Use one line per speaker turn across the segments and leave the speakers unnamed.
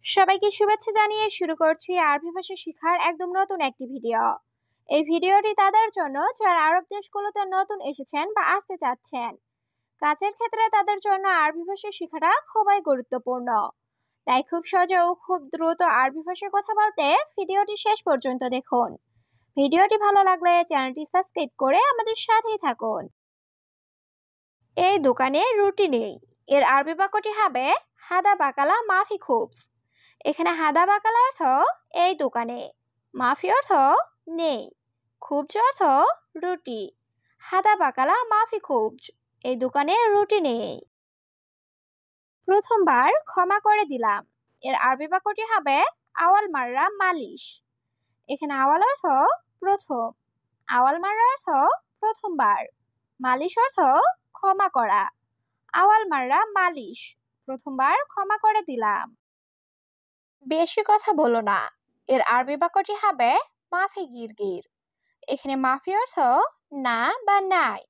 সবাইকে শুভেচ্ছা জানিয়ে শুরু করছি আরবি ভাষা শেখার একদম নতুন একটি ভিডিও। এই ভিডিওটি তাদের জন্য যারা আরব দেশগুলোতে নতুন এসেছেন বা আসতে চাচ্ছেন। কাজের ক্ষেত্রে তাদের জন্য আরবি ভাষা শেখাটা খুবই গুরুত্বপূর্ণ। তাই খুব সহজে ও খুব দ্রুত আরবি ভাষায় কথা বলতে ভিডিওটি শেষ পর্যন্ত দেখুন। ভিডিওটি ভালো লাগলে চ্যানেলটি সাবস্ক্রাইব করে আমাদের সাথেই থাকুন। এই দোকানে রুটি নেই। এর আরবি বাক্যটি হবে হাদা বাকালা মাফি খুবস। এখানে হাদা বাকালা অর্থ এই দোকানে, মাফি অর্থ নেই, খুবজ অর্থ রুটি। হাদা বাকালা মাফি খুবজ, এই দোকানে রুটি নেই। প্রথমবার ক্ষমা করে দিলাম। এর আরবি বাক্যটি হবে আওয়াল মাররা মালিশ। এখানে আওয়াল অর্থ প্রথম, আওয়াল মাররা অর্থ প্রথমবার, মালিশ অর্থ ক্ষমা করা। আওয়াল মাররা মালিশ, প্রথমবার ক্ষমা করে দিলাম। বেশি কথা বলো না। এর আরবি বাক্যটি হবে মাফি গিরগির। এখানে মাফি অর্থ না বা নাই,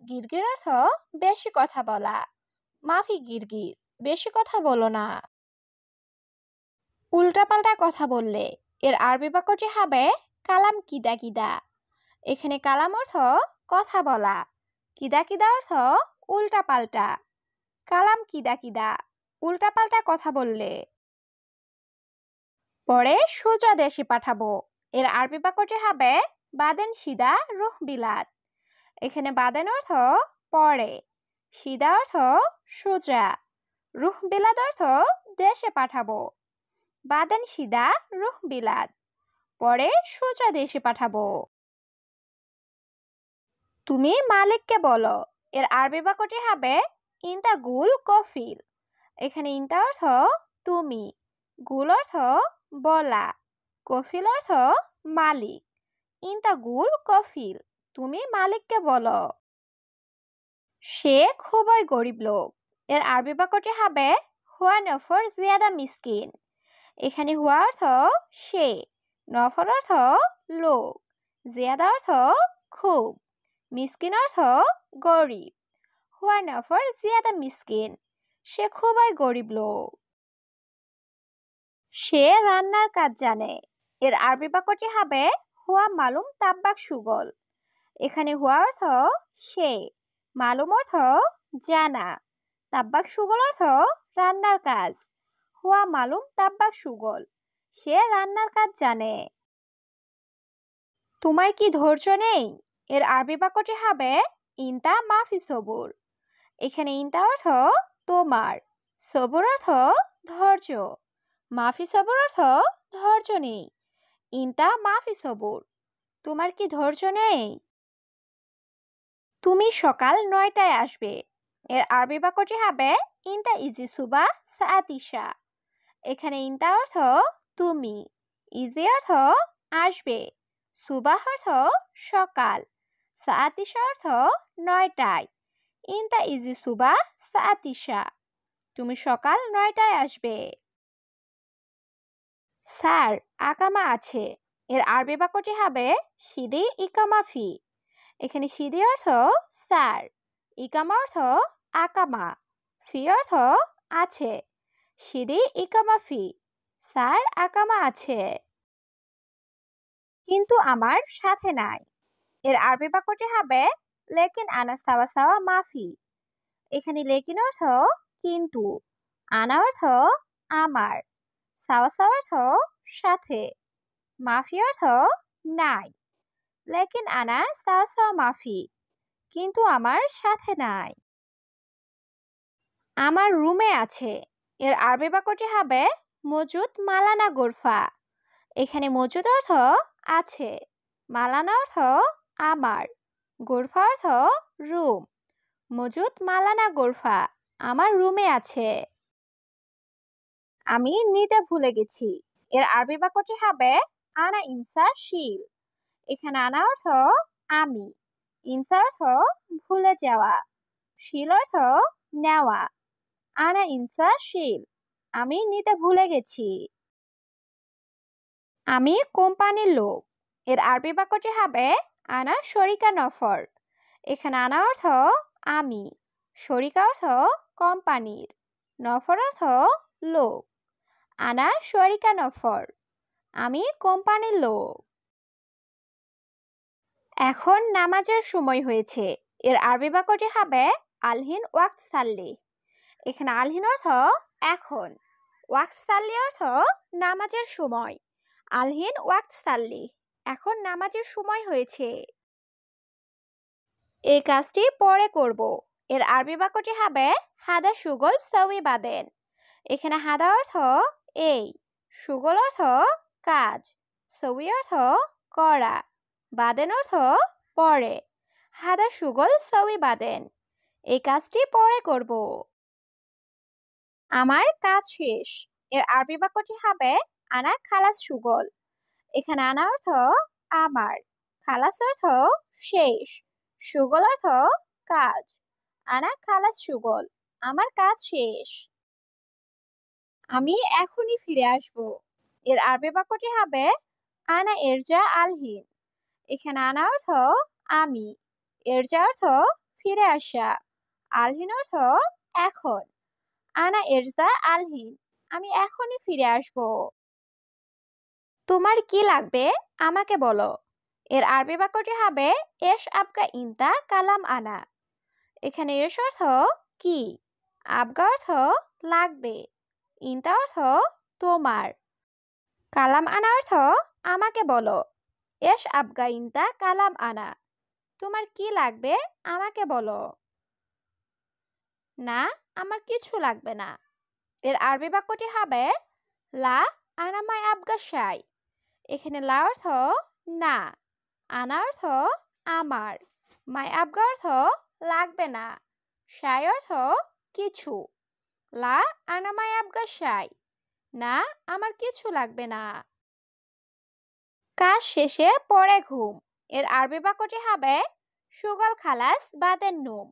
গিরগির অর্থ বেশি কথা বলা। মাফি গিরগির, বেশি কথা বলো না। উল্টাপাল্টা কথা বললে এর আরবি বাক্যটি হবে কালাম কিদা কিদা। এখানে কালাম অর্থ কথা বলা, কিদা কিদা অর্থ উল্টাপাল্টা। কালাম কিদা কিদা, উল্টাপাল্টা কথা বললে। পরে সোজা দেশে পাঠাবো। এর আরবি বাক্যটি হবে বাদেন সিদা রুহ বিলাদ। এখানে বাদেন অর্থ পরে, সিদা অর্থ সোজা, রুহ বিলাদ অর্থ দেশে পাঠাবো। বাদেন সিদা রুহ বিলাদ, পরে সোজা দেশে পাঠাবো। তুমি মালিককে বলো। এর আরবি বাক্যটি হবে ইনতা গুল কফিল। এখানে ইনতা অর্থ তুমি, গুল অর্থ বলা, কফিল অর্থ মালিক। ইনতা গুল কফিল, তুমি মালিককে বলো। সে খুবই গরিব লোক। এর আরবি বাক্যটি হবে হুয়া নফর জিয়াদা মিসকিন। এখানে হুয়া অর্থ সে, নফর অর্থ লোক, জিয়াদা অর্থ খুব, মিসকিন অর্থ গরিব। হুয়া নফর জিয়াদা মিসকিন, সে খুবই গরিব লোক। সে রান্নার কাজ জানে। এর আরবি বাক্যটি হবে হুয়া মালুম তাব্বাক সুগল। এখানে হুয়া অর্থ সে, মালুম অর্থ জানা, তাব্বাক সুগল অর্থ রান্নার কাজ। হুয়া মালুম তাব্বাক সুগল, সে রান্নার কাজ জানে। তোমার কি ধৈর্য নেই? এর আরবি বাক্যটি হবে ইনতা মাফি সবুর। এখানে ইনতা অর্থ তোমার, সবুর অর্থ ধৈর্য, মাফি সবুর অর্থ ধৈর্য নেই। ইনতা মাফি সবুর, তোমার কি ধৈর্য নেই? তুমি সকাল 9টায় আসবে। এর আরবি বাক্যটি হবে ইনতা ইজি সুবা সাআতিশা। এখানে ইনতা অর্থ তুমি, ইজি অর্থ আসবে, সুবাহ অর্থ সকাল, সাআতিশা অর্থ 9টায়। ইনতা ইজি সুবা সাআতিশা, তুমি সকাল 9টায় আসবে। স্যার আকামা আছে। এর আরবি বাক্যটি হবে সিদি ইকামা ফি। এখানে সিদি অর্থ স্যার, ইকামা অর্থ আকামা, ফি অর্থ আছে। সিদি ইকামা ফি, স্যার আকামা আছে। কিন্তু আমার সাথে নাই। এর আরবি বাক্যটি হবে লেকিন আনা সাওয়া সাওয়া মাফি। এখানে লেকিন অর্থ কিন্তু, আনা অর্থ আমার, সাওয়া সাওয়া অর্থ সাথে, মাফি অর্থ নাই। লেকিন আনা সাওয়া সাওয়া মাফি, কিন্তু আমার সাথে নাই। আমার রুমে আছে। এর আরবি বাক্যটি হবে মজুদ মালানা গোরফা। এখানে মজুদ অর্থ আছে, মালানা অর্থ আমার, গোরফা অর্থ রুম। মজুদ মালানা গোরফা, আমার রুমে আছে। আমি নিতে ভুলে গেছি। এর আরবি বাক্যটি হবে আনা ইনসা শিল। এখানে আনা অর্থ আমি, ইনসা অর্থ ভুলে যাওয়া, শিল অর্থ নেওয়া। আনা ইনসা শিল, আমি নিতে ভুলে গেছি। আমি কোম্পানির লোক। এর আরবি বাক্যটি হবে আনা শরিকা নফর। এখানে আনা অর্থ আমি, শরিকা অর্থ কোম্পানির, নফর অর্থ লোক। আনা শরিকা নফর, আমি কোম্পানির লোক। এখন নামাজের সময় হয়েছে। এর আরবি বাক্যটি হবে আলহিন ওয়াক্ত সাল্লি। এখানে আলহিন অর্থ এখন, ওয়াক্ত সাল্লি অর্থ নামাজের সময়। আলহিন ওয়াক্ত সাল্লি, এখন নামাজের সময় হয়েছে। এই কাজটি পরে করব। এর আরবি বাক্যটি হবে হাদা শুগল সউই বাদেন। এখানে হাদা অর্থ এই, শুগল অর্থ কাজ, সউই অর্থ করা, বাদেন অর্থ পরে। হাদা শুগল সউই বাদেন, এই কাজটি পরে করব। আমার কাজ শেষ। এর আরবি বাক্যটি হবে আনা খালাস শুগল। এখানে আনা অর্থ আমার, খালাস অর্থ শেষ, শুগল অর্থ কাজ। আনা খালাস শুগল, আমার কাজ শেষ। আমি এখনই ফিরে আসব। এর আরবি বাক্যটি হবে আনা এরজা আলহিন। এখানে আনা অর্থ আমি, এরজা অর্থ ফিরে আসা, আলহিন অর্থ এখন। আনা এরজা আলহিন, আমি এখনই ফিরে আসব। তোমার কি লাগবে আমাকে বলো। এর আরবি বাক্যটি হবে এশ আবগা ইনতা কালাম আনা। এখানে এশ অর্থ কি, আবগা অর্থ লাগবে, ইনতা অর্থ তোমার, কালাম আনা অর্থ আমাকে বলো। এশ আবগা ইনতা কালাম আনা, তোমার কি লাগবে আমাকে বলো। না, আমার কিছু লাগবে না। এর আরবি বাক্যটি হবে লা আনা মাই আবগা শাই। এখানে লা অর্থ না, আনা অর্থ আমার, মাই আবগা অর্থ লাগবে না, শাই অর্থ কিছু। লা আনা মাই আবগা শাই, না আমার কিছু লাগবে না। কাজ শেষে পরে ঘুম। এর আরবি বাক্যটি হবে শুগল খালাস বাদেন নুম।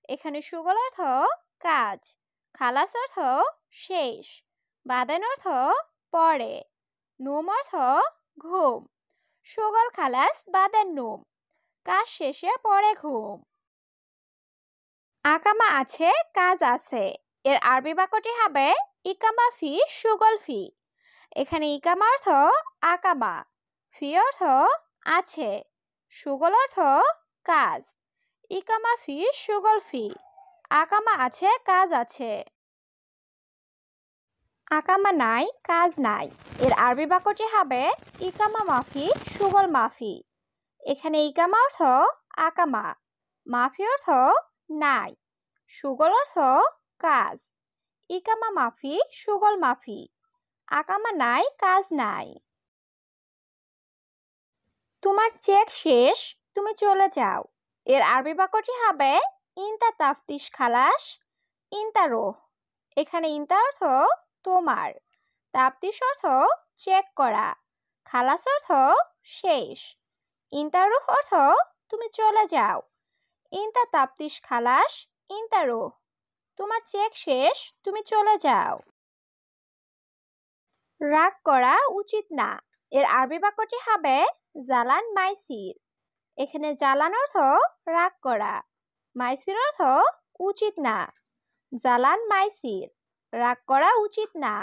এখানে শুগল অর্থ কাজ, খালাস অর্থ শেষ, বাদেন অর্থ পরে, নুম অর্থ ঘুম। শুগল খালাস বাদেন নুম, কাজ শেষে পরে ঘুম। আকামা আছে কাজ আছে। এর আরবি বাক্যটি হবে ইকামা ফি শুগল ফি। এখানে ইকামা অর্থ আকামা, ফি অর্থ আছে, শুগল অর্থ কাজ। ইকামা ফি শুগল ফি, আকামা আছে কাজ আছে। আকামা নাই কাজ নাই। এর আরবি বাক্যটি হবে ইকামা মাফি শুগল মাফি। এখানে ইকামা অর্থ আকামা, মাফি অর্থ নাই, শুগল অর্থ কাজ। ইকামা মাফি শুগল মাফি, আকামা নাই কাজ নাই। তোমার চেক শেষ, তুমি চলে যাও। এর আরবি বাক্যটি হবে ইনতা তাফতিশ খালাস ইনতা রোহ। এখানে ইনতা অর্থ তোমার, তাফতিশ অর্থ চেক করা, খালাস অর্থ শেষ, ইনতা রোহ অর্থ তুমি চলে যাও। ইনতা তাফতিশ খালাস ইনতা রোহ, তোমার চেক শেষ, তুমি চলে যাও। রাগ করা উচিত না। এর আরবি বাক্যটি হবে জালান মাইসির। এখানে জালান অর্থ রাগ করা, মাইসির অর্থ উচিত না। জালান মাইসির, রাগ করা উচিত না।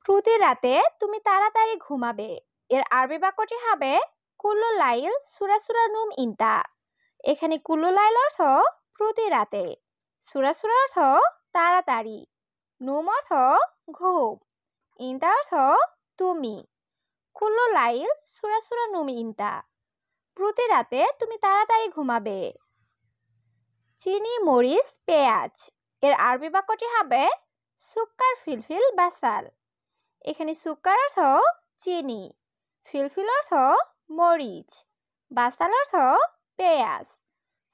প্রতি রাতে তুমি তাড়াতাড়ি ঘুমাবে। এর আরবি বাক্যটি হবে কুল্লু লাইল সুরা সুরা নুম ইনতা। এখানে কুল্লু লাইল অর্থ প্রতি রাতে, সুরা সুরা অর্থ তাড়াতাড়ি, নুম অর্থ ঘুম, ইনতা অর্থ তুমি। কুল্লু লাইল সুরা সুরা নুম ইনতা, প্রতি রাতে তুমি তাড়াতাড়ি ঘুমাবে। চিনি মরিচ পেঁয়াজ। এর আরবি বাক্যটি হবে সুক্কার ফিলফিল বাসাল। এখানে সুক্কার অর্থ চিনি, ফিলফিল অর্থ মরিচ, বাসাল অর্থ পেঁয়াজ।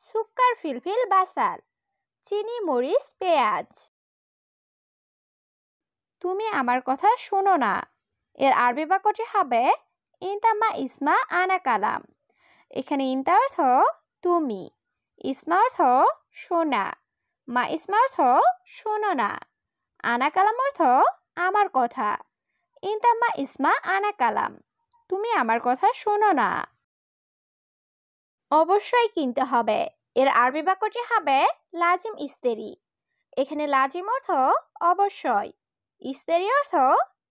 সুক্কার ফিলফিল বাসাল, চিনি মরিচ পেঁয়াজ। তুমি আমার কথা শোনো না। এর আরবি বাক্যটি হবে ইনতামা ইসমা আনা কালাম। এখানে ইনতা অর্থ তুমি, ইসমা অর্থ শোনা, মা ইসমা অর্থ শোনো না, আনা কালাম অর্থ আমার কথা। ইনতামা ইসমা আনা কালাম, তুমি আমার কথা শোনো না। অবশ্যই কিনতে হবে। এর আরবি বাক্যটি হবে লাজিম ইস্তেরি। এখানে লাজিম অর্থ অবশ্যই, ইস্তেরি অর্থ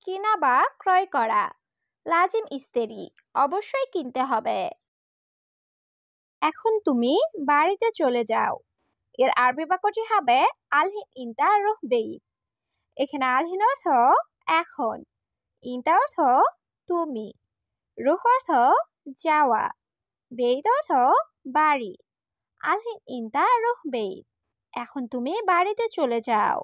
কিনা বা ক্রয় করা। লাজিম ইস্তেরি, অবশ্যই কিনতে হবে। এখন তুমি বাড়িতে চলে যাও। এর আরবি বাক্যটি হবে আলহিন ইনতা রুহ বেইত। এখানে আলহিন অর্থ এখন, ইনতা অর্থ তুমি, রুহ অর্থ যাওয়া, বেইত অর্থ বাড়ি। আলহিন ইনতা রুহ বেইত, এখন তুমি বাড়িতে চলে যাও।